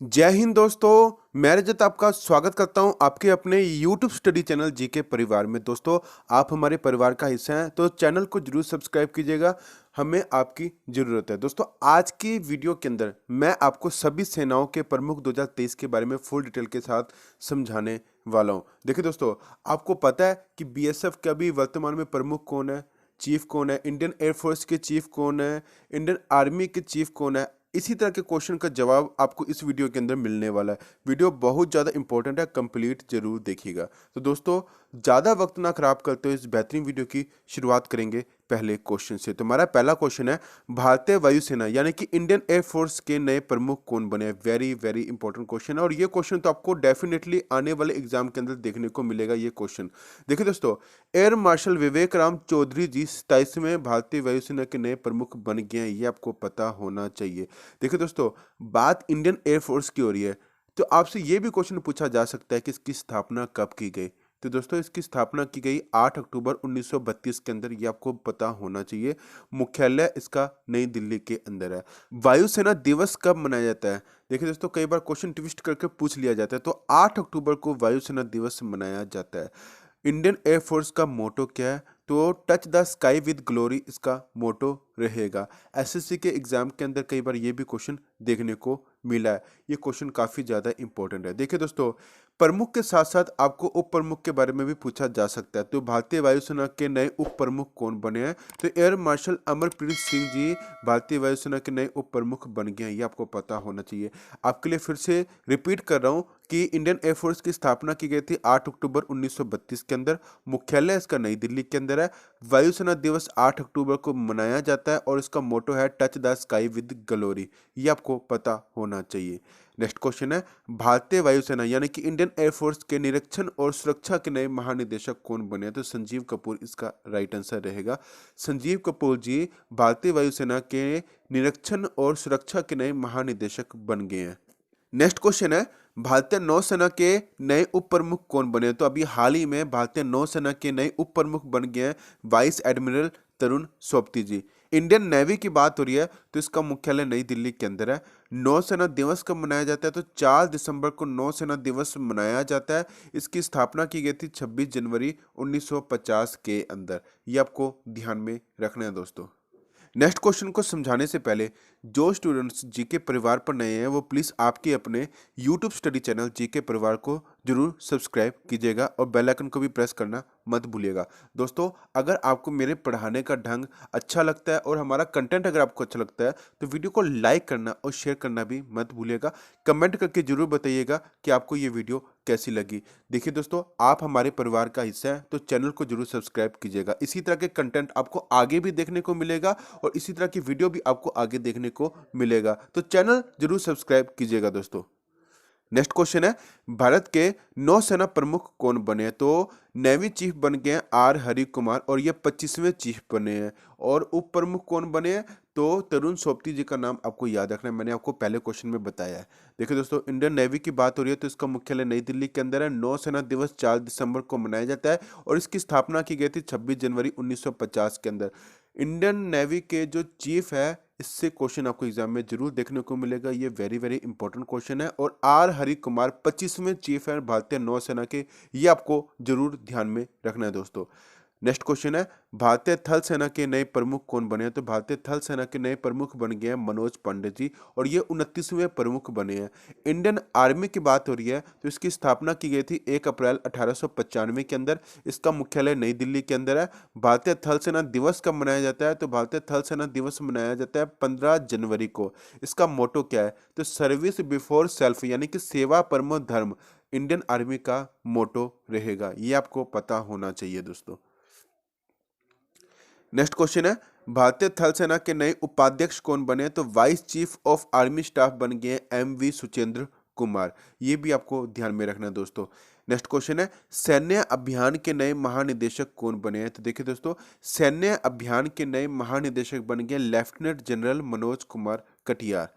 जय हिंद दोस्तों, मैं रजत आपका स्वागत करता हूं आपके अपने YouTube स्टडी चैनल जीके परिवार में। दोस्तों, आप हमारे परिवार का हिस्सा हैं तो चैनल को जरूर सब्सक्राइब कीजिएगा, हमें आपकी ज़रूरत है। दोस्तों, आज की वीडियो के अंदर मैं आपको सभी सेनाओं के प्रमुख 2023 के बारे में फुल डिटेल के साथ समझाने वाला हूं। देखिए दोस्तों, आपको पता है कि BSF का भी वर्तमान में प्रमुख कौन है, चीफ कौन है, इंडियन एयरफोर्स के चीफ कौन है, इंडियन आर्मी के चीफ कौन है। इसी तरह के क्वेश्चन का जवाब आपको इस वीडियो के अंदर मिलने वाला है। वीडियो बहुत ज़्यादा इंपॉर्टेंट है, कंप्लीट जरूर देखिएगा। तो दोस्तों, ज़्यादा वक्त ना खराब करते हुए इस बेहतरीन वीडियो की शुरुआत करेंगे पहले क्वेश्चन से। तो हमारा पहला क्वेश्चन है, भारतीय वायुसेना यानी कि इंडियन एयरफोर्स के नए प्रमुख कौन बने? वेरी वेरी इंपॉर्टेंट क्वेश्चन है और ये क्वेश्चन तो आपको डेफिनेटली आने वाले एग्जाम के अंदर देखने को मिलेगा। ये क्वेश्चन देखिए दोस्तों, एयर मार्शल विवेक राम चौधरी जी 27वें भारतीय वायुसेना के नए प्रमुख बन गए हैं, ये आपको पता होना चाहिए। देखिए दोस्तों, बात इंडियन एयरफोर्स की हो रही है तो आपसे ये भी क्वेश्चन पूछा जा सकता है कि इसकी स्थापना कब की गई। तो दोस्तों, इसकी स्थापना की गई 8 अक्टूबर 1932 के अंदर, ये आपको पता होना चाहिए। मुख्यालय इसका नई दिल्ली के अंदर है। वायुसेना दिवस कब मनाया जाता है? देखिए दोस्तों, कई बार क्वेश्चन ट्विस्ट करके पूछ लिया जाता है, तो 8 अक्टूबर को वायुसेना दिवस मनाया जाता है। इंडियन एयरफोर्स का मोटो क्या है? तो touch the sky with glory इसका मोटो रहेगा। एसएससी के एग्जाम के अंदर कई बार ये भी क्वेश्चन देखने को मिला है। ये क्वेश्चन काफ़ी ज़्यादा इंपॉर्टेंट है। देखिए दोस्तों, प्रमुख के साथ साथ आपको उप प्रमुख के बारे में भी पूछा जा सकता है। तो भारतीय वायुसेना के नए उप प्रमुख कौन बने हैं? तो एयर मार्शल अमरप्रीत सिंह जी भारतीय वायुसेना के नए उप प्रमुख बन गए हैं, ये आपको पता होना चाहिए। आपके लिए फिर से रिपीट कर रहा हूँ कि इंडियन एयरफोर्स की स्थापना की गई थी 8 अक्टूबर 1932 के अंदर। मुख्यालय इसका नई दिल्ली के अंदर है। वायुसेना दिवस 8 अक्टूबर को मनाया जाता है और इसका मोटो है touch the sky with glory, ये आपको पता होना चाहिए। नेक्स्ट क्वेश्चन है, भारतीय वायुसेना यानी कि इंडियन एयरफोर्स के निरीक्षण और सुरक्षा के नए महानिदेशक कौन बने? तो संजीव कपूर इसका राइट आंसर रहेगा। संजीव कपूर जी भारतीय वायुसेना के निरीक्षण और सुरक्षा के नए महानिदेशक बन गए हैं। नेक्स्ट क्वेश्चन है, भारतीय नौसेना के नए उप प्रमुख कौन बने? तो अभी हाल ही में भारतीय नौसेना के नए उप प्रमुख बन गए हैं वाइस एडमिरल तरुण सोबती जी। इंडियन नेवी की बात हो रही है तो इसका मुख्यालय नई दिल्ली के अंदर है। नौसेना दिवस कब मनाया जाता है? तो 4 दिसंबर को नौसेना दिवस मनाया जाता है। इसकी स्थापना की गई थी 26 जनवरी 1950 के अंदर, ये आपको ध्यान में रखना है दोस्तों। नेक्स्ट क्वेश्चन को समझाने से पहले जो स्टूडेंट्स जीके परिवार पर नए हैं वो प्लीज़ आपके अपने यूट्यूब स्टडी चैनल जीके परिवार को जरूर सब्सक्राइब कीजिएगा और बेल आइकन को भी प्रेस करना मत भूलिएगा। दोस्तों, अगर आपको मेरे पढ़ाने का ढंग अच्छा लगता है और हमारा कंटेंट अगर आपको अच्छा लगता है तो वीडियो को लाइक करना और शेयर करना भी मत भूलिएगा। कमेंट करके जरूर बताइएगा कि आपको ये वीडियो कैसी लगी। देखिए दोस्तों, आप हमारे परिवार का हिस्सा है तो चैनल को जरूर सब्सक्राइब कीजिएगा। इसी तरह के कंटेंट आपको आगे भी देखने को मिलेगा और इसी तरह की वीडियो भी आपको आगे देखने को मिलेगा, तो चैनल जरूर सब्सक्राइब कीजिएगा दोस्तों। नेक्स्ट क्वेश्चन है, भारत के नौसेना प्रमुख कौन बने हैं? तो नेवी चीफ बन गए हैं आर हरि कुमार और ये 25वें चीफ बने हैं। और उप प्रमुख कौन बने हैं? तो तरुण सोबती जी का नाम आपको याद रखना है, मैंने आपको पहले क्वेश्चन में बताया है। देखिए दोस्तों, इंडियन नेवी की बात हो रही है तो इसका मुख्यालय नई दिल्ली के अंदर है। नौसेना दिवस 4 दिसंबर को मनाया जाता है और इसकी स्थापना की गई थी 26 जनवरी 1950 के अंदर। इंडियन नेवी के जो चीफ है, इससे क्वेश्चन आपको एग्जाम में जरूर देखने को मिलेगा। ये वेरी वेरी इंपॉर्टेंट क्वेश्चन है और आर हरि कुमार 25वें चीफ है भारतीय नौसेना के, ये आपको जरूर ध्यान में रखना है दोस्तों। नेक्स्ट क्वेश्चन है, भारतीय थल सेना के नए प्रमुख कौन बने हैं? तो भारतीय थल सेना के नए प्रमुख बन गए हैं मनोज पांडे जी और ये 29वें प्रमुख बने हैं। इंडियन आर्मी की बात हो रही है तो इसकी स्थापना की गई थी 1 अप्रैल 1895 के अंदर। इसका मुख्यालय नई दिल्ली के अंदर है। भारतीय थल सेना दिवस कब मनाया जाता है? तो भारतीय थल सेना दिवस मनाया जाता है 15 जनवरी को। इसका मोटो क्या है? तो सर्विस बिफोर सेल्फ यानी कि सेवा परमो धर्म इंडियन आर्मी का मोटो रहेगा, ये आपको पता होना चाहिए दोस्तों। नेक्स्ट क्वेश्चन है, भारतीय थल सेना के नए उपाध्यक्ष कौन बने? तो vice chief of army staff बन गए MV सुचेंद्र कुमार, ये भी आपको ध्यान में रखना है दोस्तों। नेक्स्ट क्वेश्चन है, सैन्य अभियान के नए महानिदेशक कौन बने हैं? तो देखिए दोस्तों, सैन्य अभियान के नए महानिदेशक बन गए lieutenant general Manoj Kumar Katiyar.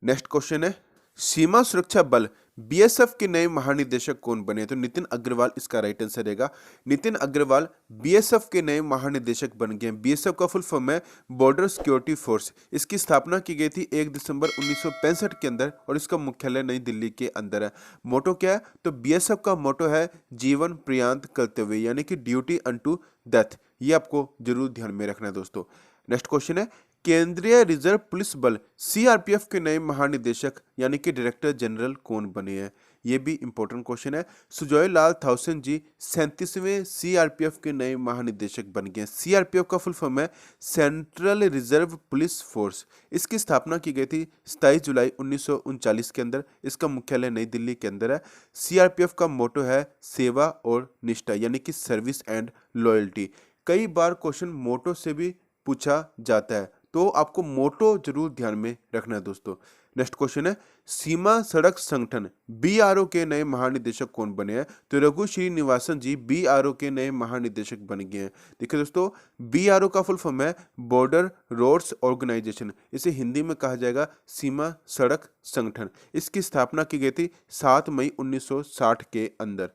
Next question है, सीमा सुरक्षा बल बीएसएफ के नए महानिदेशक कौन बने? तो नितिन अग्रवाल इसका राइट आंसर रहेगा। नितिन अग्रवाल बीएसएफ के नए महानिदेशक बन गए। बीएसएफ का फुल फॉर्म है बॉर्डर सिक्योरिटी फोर्स। इसकी स्थापना की गई थी 1 दिसंबर 1965 के अंदर और इसका मुख्यालय नई दिल्ली के अंदर है। मोटो क्या है? तो बीएसएफ का मोटो है जीवन पर्यंत कर्तव्य, यानी कि ड्यूटी अनटू डेथ। ये आपको जरूर ध्यान में रखना है दोस्तों। नेक्स्ट क्वेश्चन है, केंद्रीय रिजर्व पुलिस बल सीआरपीएफ के नए महानिदेशक यानी कि डायरेक्टर जनरल कौन बने हैं? ये भी इंपॉर्टेंट क्वेश्चन है। सुजॉय लाल थाउसेन जी 37वें सीआरपीएफ के नए महानिदेशक बन गए। सीआरपीएफ का फुल फॉर्म है सेंट्रल रिजर्व पुलिस फोर्स। इसकी स्थापना की गई थी 27 जुलाई 1939 के अंदर। इसका मुख्यालय नई दिल्ली के अंदर है। सीआरपीएफ का मोटो है सेवा और निष्ठा, यानी कि सर्विस एंड लॉयल्टी। कई बार क्वेश्चन मोटो से भी पूछा जाता है, तो आपको मोटो जरूर ध्यान में रखना है दोस्तों। नेक्स्ट क्वेश्चन है, सीमा सड़क संगठन बीआरओ के नए महानिदेशक कौन बने हैं? तो रघु श्रीनिवासन जी बीआरओ के नए महानिदेशक बन गए हैं। देखिए दोस्तों, बीआरओ का फुल फॉर्म है बॉर्डर रोड्स ऑर्गेनाइजेशन। इसे हिंदी में कहा जाएगा सीमा सड़क संगठन। इसकी स्थापना की गई थी 7 मई 1960 के अंदर।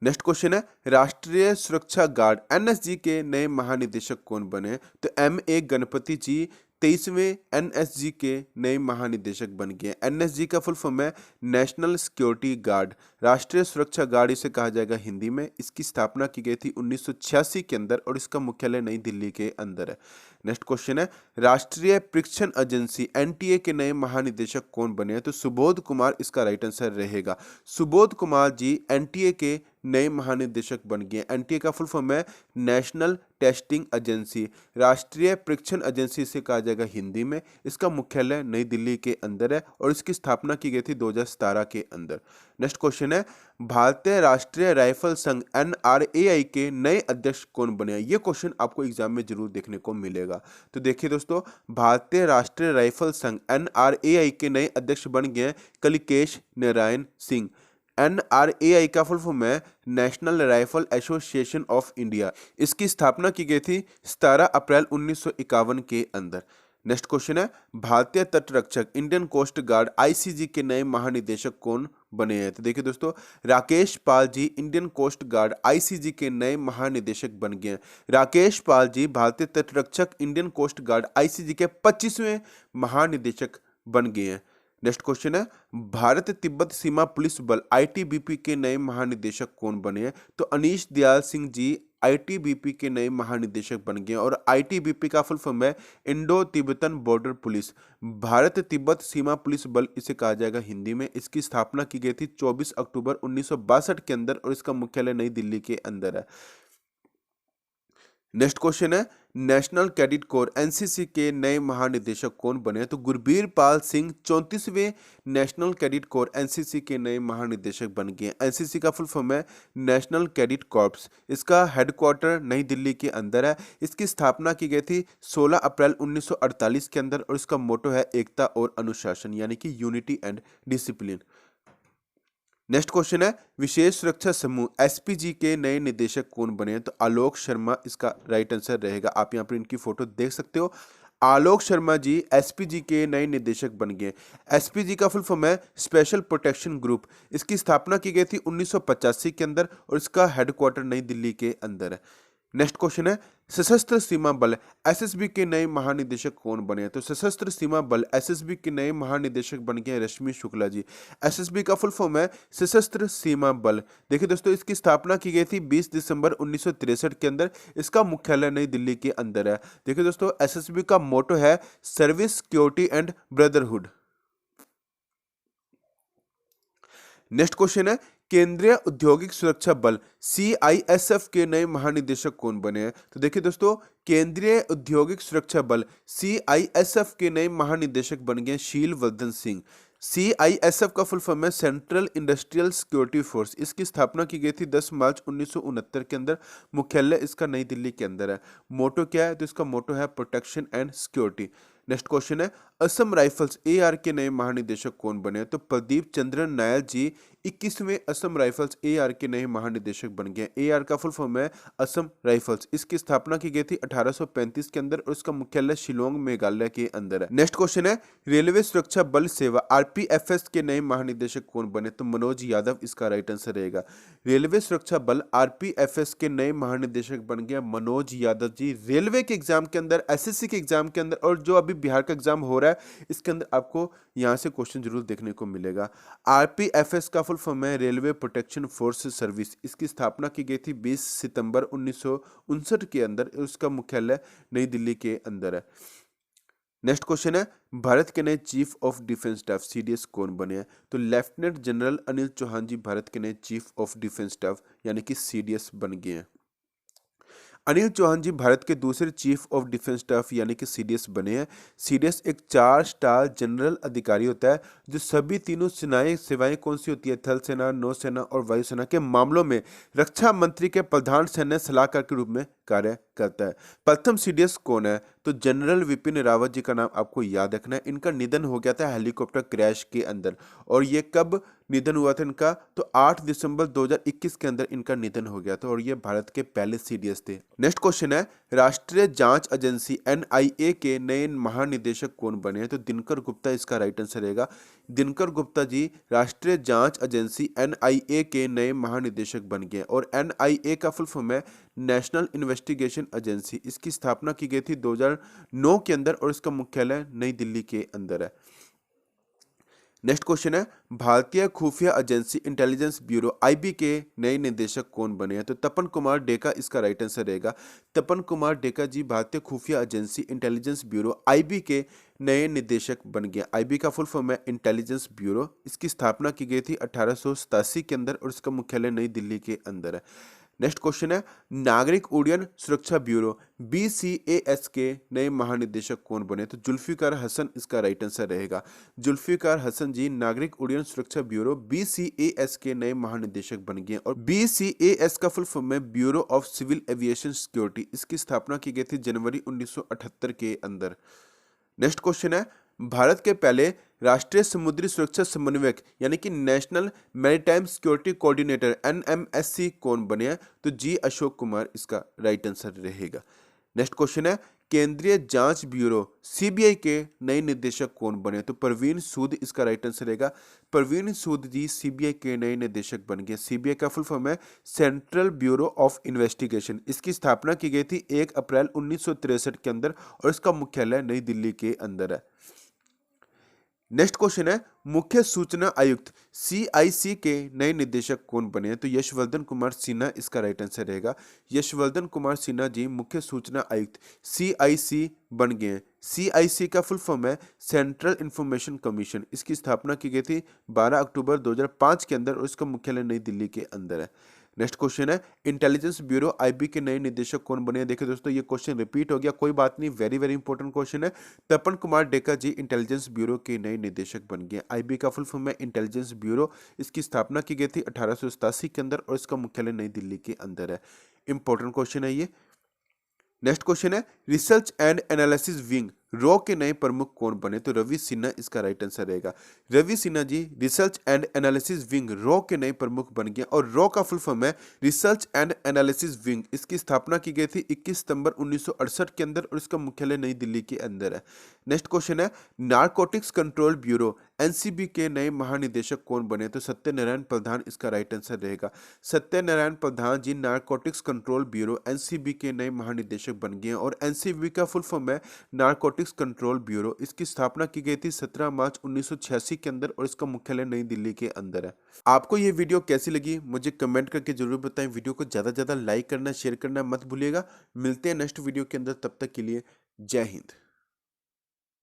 नेक्स्ट क्वेश्चन है, राष्ट्रीय सुरक्षा गार्ड एनएसजी के नए महानिदेशक कौन बने? तो एमए गणपति जी 23वें एनएसजी के नए महानिदेशक बन गए। एनएसजी का फुल फॉर्म है नेशनल सिक्योरिटी गार्ड, राष्ट्रीय सुरक्षा गार्ड इसे कहा जाएगा हिंदी में। इसकी स्थापना की गई थी 1986 के अंदर और इसका मुख्यालय नई दिल्ली के अंदर है। नेक्स्ट क्वेश्चन है, राष्ट्रीय परीक्षण एजेंसी एनटीए के नए महानिदेशक कौन बने हैं? तो सुबोध कुमार इसका राइट आंसर रहेगा। सुबोध कुमार जी एनटीए के नए महानिदेशक बन गए। एनटीए का फुल फॉर्म है नेशनल टेस्टिंग एजेंसी, राष्ट्रीय परीक्षण एजेंसी इसे कहा जाएगा हिंदी में। इसका मुख्यालय नई दिल्ली के अंदर है और इसकी स्थापना की गई थी 2017 के अंदर। नेक्स्ट क्वेश्चन है, भारतीय राष्ट्रीय राइफल संघ एनआरएआई के नए अध्यक्ष कौन बने? ये क्वेश्चन आपको एग्जाम में जरूर देखने को मिलेगा। तो देखिए दोस्तों, भारतीय राष्ट्रीय राइफल संघ एनआरएआई के नए अध्यक्ष बन गए कलिकेश नारायण सिंह। एनआरएआई का फुल फॉर्म है national rifle association of India. इसकी स्थापना की गई थी 17 अप्रैल 1951 के अंदर। नेक्स्ट क्वेश्चन है, भारतीय तट रक्षक इंडियन कोस्ट गार्ड आईसीजी के नए महानिदेशक कौन बने हैं? तो देखिए दोस्तों, Rakesh Pal ji Indian coast guard ICG के नए महानिदेशक बन गए हैं। राकेश पाल जी भारतीय तट रक्षक इंडियन कोस्ट गार्ड आईसीजी के 25वें महानिदेशक बन गए हैं। नेक्स्ट क्वेश्चन है, भारत तिब्बत सीमा पुलिस बल आईटीबीपी के नए महानिदेशक कौन बने हैं? तो अनीश दयाल सिंह जी आईटीबीपी के नए महानिदेशक बन गए और आईटीबीपी का फुल फॉर्म है Indo Tibetan border police, Bharat तिब्बत सीमा पुलिस बल इसे कहा जाएगा हिंदी में। इसकी स्थापना की गई थी 24 अक्टूबर 1962 के अंदर और इसका मुख्यालय नई दिल्ली के अंदर है। नेक्स्ट क्वेश्चन है, नेशनल कैडेट कोर एनसीसी के नए महानिदेशक कौन बने? तो गुरबीर पाल सिंह 34वें नेशनल कैडेट कोर एनसीसी के नए महानिदेशक बन गए। एनसीसी का फुल फॉर्म है नेशनल कैडेट कॉर्प्स। इसका हेडक्वार्टर नई दिल्ली के अंदर है। इसकी स्थापना की गई थी 16 अप्रैल 1948 के अंदर और इसका मोटो है एकता और अनुशासन, यानी कि unity and discipline. Next question है, विशेष सुरक्षा समूह एसपीजी के नए निदेशक कौन बने हैं? तो आलोक शर्मा इसका राइट आंसर रहेगा। आप यहाँ पर इनकी फोटो देख सकते हो। आलोक शर्मा जी एसपीजी के नए निदेशक बन गए। एसपीजी का फुल फॉर्म है स्पेशल प्रोटेक्शन ग्रुप। इसकी स्थापना की गई थी 1985 के अंदर और इसका हेडक्वार्टर नई दिल्ली के अंदर है। नेक्स्ट क्वेश्चन है, सशस्त्र सीमा बल एसएसबी के नए महानिदेशक कौन बने? तो सशस्त्र सीमा बल एसएसबी के नए महानिदेशक बन गए रश्मि शुक्ला जी। एसएसबी का फुल फॉर्म है सशस्त्र सीमा बल। देखिए दोस्तों, इसकी स्थापना की गई थी 20 दिसंबर 1963 के अंदर। इसका मुख्यालय नई दिल्ली के अंदर है। देखिए दोस्तों, एसएसबी का मोटो है service, security and brotherhood. Next question है, केंद्रीय औद्योगिक सुरक्षा बल सीआईएसएफ के नए महानिदेशक कौन बने हैं? तो देखिए दोस्तों, केंद्रीय औद्योगिक सुरक्षा बल सीआईएसएफ के नए महानिदेशक बन गए शील वर्धन सिंह। सीआईएसएफ का फुल फॉर्म है सेंट्रल इंडस्ट्रियल सिक्योरिटी फोर्स। इसकी स्थापना की गई थी 10 मार्च 1969 के अंदर। मुख्यालय इसका नई दिल्ली के अंदर है। मोटो क्या है? तो इसका मोटो है protection and security. Next question है, असम राइफल्स AR के नए महानिदेशक कौन बने? तो प्रदीप चंद्रन नायर जी 21वें असम राइफल्स AR के नए महानिदेशक बन गए। AR का फुल फॉर्म है असम राइफल्स। इसकी स्थापना की गई थी 1835 के अंदर और इसका मुख्यालय शिलोंग मेघालय के अंदर है। नेक्स्ट क्वेश्चन है रेलवे सुरक्षा बल सेवा RPFS के नए महानिदेशक कौन बने? तो मनोज यादव इसका राइट आंसर रहेगा। रेलवे सुरक्षा बल RPFS के नए महानिदेशक बन गया मनोज यादव जी। रेलवे के एग्जाम के अंदर, SSC के एग्जाम के अंदर और जो अभी बिहार का एग्जाम हो रहा है इसके अंदर आपको यहां से क्वेश्चन जरूर देखने को मिलेगा। RPFS का फुल फॉर्म है रेलवे प्रोटेक्शन फोर्स सर्विस। इसकी स्थापना की गई थी 20 सितंबर 1959 के अंदर। उसका मुख्यालय नई दिल्ली के अंदर है। नेक्स्ट क्वेश्चन है भारत के नए chief of defence staff CDS कौन बने हैं? तो लेफ्टिनेंट जनरल अनिल चौहान जी भारत के नए चीफ ऑफ डिफेंस स्टाफ यानी कि CDS बन गए हैं। अनिल चौहान जी भारत के दूसरे चीफ ऑफ डिफेंस स्टाफ यानी कि CDS बने हैं। CDS एक 4 स्टार जनरल अधिकारी होता है जो सभी तीनों सेवाएं कौन सी होती है? थल सेना, नौसेना और वायुसेना के मामलों में रक्षा मंत्री के प्रधान सैन्य सलाहकार के रूप में कार्य करता है। प्रथम CDS कौन है? तो जनरल विपिन रावत जी का नाम आपको याद रखना है। इनका निधन हो गया था हेलीकॉप्टर क्रैश के अंदर। और ये कब निधन हुआ था इनका? तो 8 दिसंबर 2021 के अंदर इनका निधन हो गया था और ये भारत के पहले CDS थे। नेक्स्ट क्वेश्चन है राष्ट्रीय जांच एजेंसी NIA के नए महानिदेशक कौन बने हैं? तो दिनकर गुप्ता इसका राइट आंसर रहेगा। दिनकर गुप्ता जी राष्ट्रीय जांच एजेंसी NIA के नए महानिदेशक बन गए और NIA का फुल फॉर्म है नेशनल इन्वेस्टिगेशन एजेंसी। इसकी स्थापना की गई थी 2009 के अंदर और इसका मुख्यालय नई दिल्ली के अंदर है। नेक्स्ट क्वेश्चन है भारतीय खुफिया एजेंसी इंटेलिजेंस ब्यूरो IB के नए निदेशक कौन बने हैं? तो तपन कुमार डेका इसका राइट आंसर रहेगा। तपन कुमार डेका जी भारतीय खुफिया एजेंसी इंटेलिजेंस ब्यूरो IB के नए निदेशक बन गए। IB का फुल फॉर्म है इंटेलिजेंस ब्यूरो। इसकी स्थापना की गई थी 1887 के अंदर और इसका मुख्यालय नई दिल्ली के अंदर है। नेक्स्ट क्वेश्चन है नागरिक उड्डयन सुरक्षा ब्यूरो BCAS के नए महानिदेशक कौन बने? तो जुल्फिकार हसन इसका राइट आंसर रहेगा। जुल्फिकार हसन जी नागरिक उड्डयन सुरक्षा ब्यूरो BCAS के नए महानिदेशक बन गए और BCAS का फुल फॉर्म है bureau of civil aviation security. इसकी स्थापना की गई थी जनवरी 1978 के अंदर। नेक्स्ट क्वेश्चन है भारत के पहले राष्ट्रीय समुद्री सुरक्षा समन्वयक यानी कि national maritime security coordinator NMSC कौन बने हैं? तो G अशोक कुमार इसका राइट आंसर रहेगा। नेक्स्ट क्वेश्चन है केंद्रीय जांच ब्यूरो CBI के नए निदेशक कौन बने? तो परवीन सूद इसका राइट आंसर रहेगा। परवीन सूद जी CBI के नए निदेशक बन गए। CBI का फुल फॉर्म है सेंट्रल ब्यूरो ऑफ इन्वेस्टिगेशन। इसकी स्थापना की गई थी 1 अप्रैल 1963 के अंदर और इसका मुख्यालय नई दिल्ली के अंदर है। नेक्स्ट क्वेश्चन है मुख्य सूचना आयुक्त CIC के नए निदेशक कौन बने हैं? तो यशवर्धन कुमार सिन्हा इसका राइट आंसर रहेगा। यशवर्धन कुमार सिन्हा जी मुख्य सूचना आयुक्त CIC बन गए हैं। CIC का फुल फॉर्म है सेंट्रल इंफॉर्मेशन कमीशन। इसकी स्थापना की गई थी 12 अक्टूबर 2005 के अंदर और इसका मुख्यालय नई दिल्ली के अंदर है। नेक्स्ट क्वेश्चन है इंटेलिजेंस ब्यूरो IB के नए निदेशक कौन बने हैं? देखिए दोस्तों ये क्वेश्चन रिपीट हो गया, कोई बात नहीं, वेरी वेरी इंपॉर्टेंट क्वेश्चन है। तपन कुमार डेका जी इंटेलिजेंस ब्यूरो के नए निदेशक बन गए। IB का फुल फॉर्म है इंटेलिजेंस ब्यूरो। इसकी स्थापना की गई थी 1887 के अंदर और इसका मुख्यालय नई दिल्ली के अंदर है। इंपॉर्टेंट क्वेश्चन है ये। नेक्स्ट क्वेश्चन है रिसर्च एंड एनालिसिस विंग रॉ के नए प्रमुख कौन बने? तो रवि सिन्हा इसका राइट आंसर रहेगा। Ravi Sinha ji research and analysis wing रॉ के नए प्रमुख बन गए और रॉ का फुल फॉर्म है रिसर्च एंड एनालिसिस विंग। इसकी स्थापना की गई थी 21 सितंबर 1968 के अंदर और इसका मुख्यालय नई दिल्ली के अंदर है। नेक्स्ट क्वेश्चन है नारकोटिक्स कंट्रोल ब्यूरो NCB के नए महानिदेशक कौन बने? तो सत्यनारायण प्रधान इसका राइट आंसर रहेगा। सत्यनारायण प्रधान जी नारकोटिक्स कंट्रोल ब्यूरो NCB के नए महानिदेशक बन गए और NCB का फुल फॉर्म है नारकोटिक्स कंट्रोल ब्यूरो। इसकी स्थापना की गई थी 17 मार्च 1986 के अंदर और इसका मुख्यालय नई दिल्ली के अंदर है। आपको ये वीडियो कैसी लगी मुझे कमेंट करके जरूर बताएं। वीडियो को ज्यादा लाइक करना, शेयर करना मत भूलिएगा। मिलते हैं नेक्स्ट वीडियो के अंदर, तब तक के लिए जय हिंद।